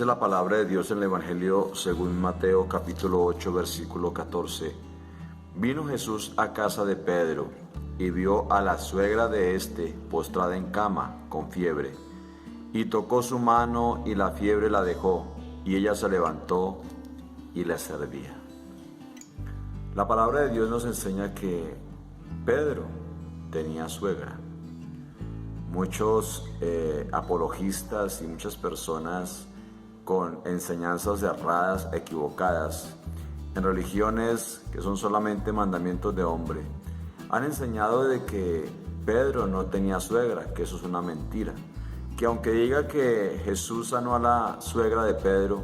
Dice la palabra de Dios en el Evangelio según Mateo capítulo 8 versículo 14. Vino Jesús a casa de Pedro y vio a la suegra de éste postrada en cama con fiebre. Y tocó su mano y la fiebre la dejó, y ella se levantó y le servía. La palabra de Dios nos enseña que Pedro tenía suegra. Muchos apologistas y muchas personas con enseñanzas erradas, equivocadas, en religiones que son solamente mandamientos de hombre, han enseñado de que Pedro no tenía suegra, que eso es una mentira. Que aunque diga que Jesús sanó a la suegra de Pedro,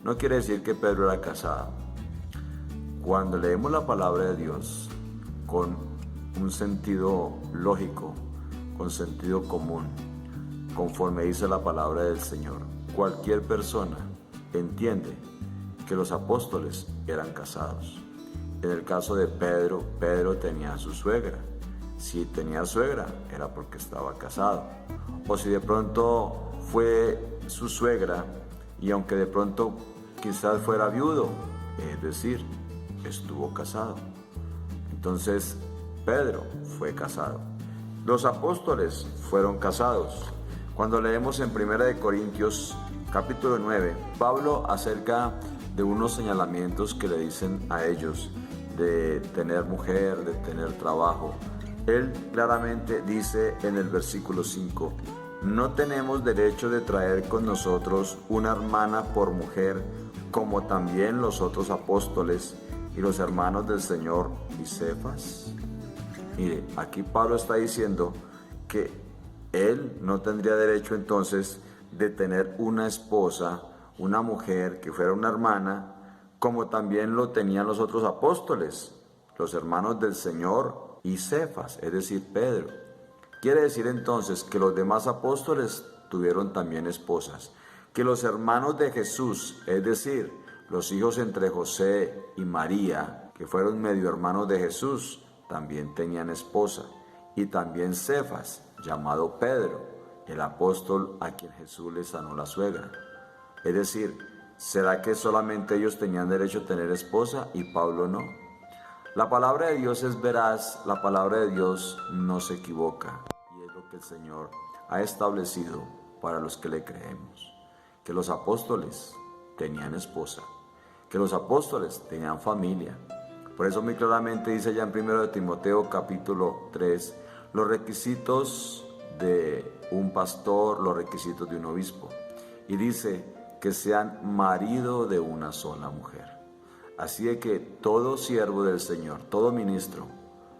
no quiere decir que Pedro era casado. Cuando leemos la palabra de Dios con un sentido lógico, con sentido común, conforme dice la palabra del Señor, cualquier persona entiende que los apóstoles eran casados. En el caso de Pedro, Pedro tenía a su suegra. Si tenía suegra, era porque estaba casado. O si de pronto fue su suegra, y aunque de pronto quizás fuera viudo, es decir, estuvo casado. Entonces, Pedro fue casado. Los apóstoles fueron casados. Cuando leemos en 1 Corintios capítulo 9, Pablo acerca de unos señalamientos que le dicen a ellos de tener mujer, de tener trabajo. Él claramente dice en el versículo 5, no tenemos derecho de traer con nosotros una hermana por mujer, como también los otros apóstoles y los hermanos del Señor y Cefas. Mire, aquí Pablo está diciendo que él no tendría derecho entonces de tener una esposa, una mujer que fuera una hermana, como también lo tenían los otros apóstoles, los hermanos del Señor y Cefas, es decir, Pedro. Quiere decir entonces que los demás apóstoles tuvieron también esposas, que los hermanos de Jesús, es decir, los hijos entre José y María, que fueron medio hermanos de Jesús, también tenían esposa, y también Cefas, llamado Pedro, el apóstol a quien Jesús le sanó la suegra. Es decir, ¿será que solamente ellos tenían derecho a tener esposa y Pablo no? La palabra de Dios es veraz, la palabra de Dios no se equivoca, y es lo que el Señor ha establecido para los que le creemos, que los apóstoles tenían esposa, que los apóstoles tenían familia. Por eso muy claramente dice ya en 1 Timoteo capítulo 3, los requisitos de un pastor, los requisitos de un obispo. Y dice que sean marido de una sola mujer. Así de que todo siervo del Señor, todo ministro,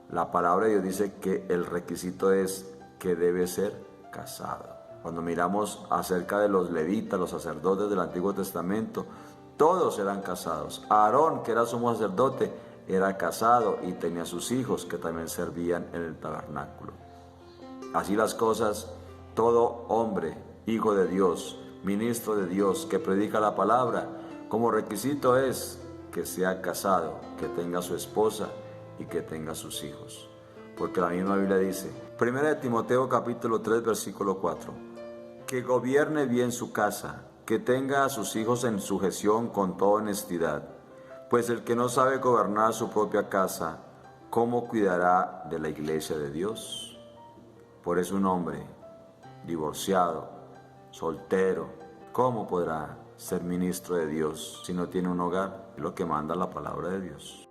la palabra de Dios dice que el requisito es que debe ser casado. Cuando miramos acerca de los levitas, los sacerdotes del Antiguo Testamento, todos eran casados. Aarón, que era sumo sacerdote, era casado y tenía sus hijos que también servían en el tabernáculo. Así las cosas, todo hombre, hijo de Dios, ministro de Dios, que predica la palabra, como requisito es que sea casado, que tenga su esposa y que tenga sus hijos. Porque la misma Biblia dice, 1 Timoteo capítulo 3 versículo 4, que gobierne bien su casa, que tenga a sus hijos en sujeción con toda honestidad. Pues el que no sabe gobernar su propia casa, ¿cómo cuidará de la iglesia de Dios? Por eso un hombre divorciado, soltero, ¿cómo podrá ser ministro de Dios si no tiene un hogar? Es lo que manda la palabra de Dios.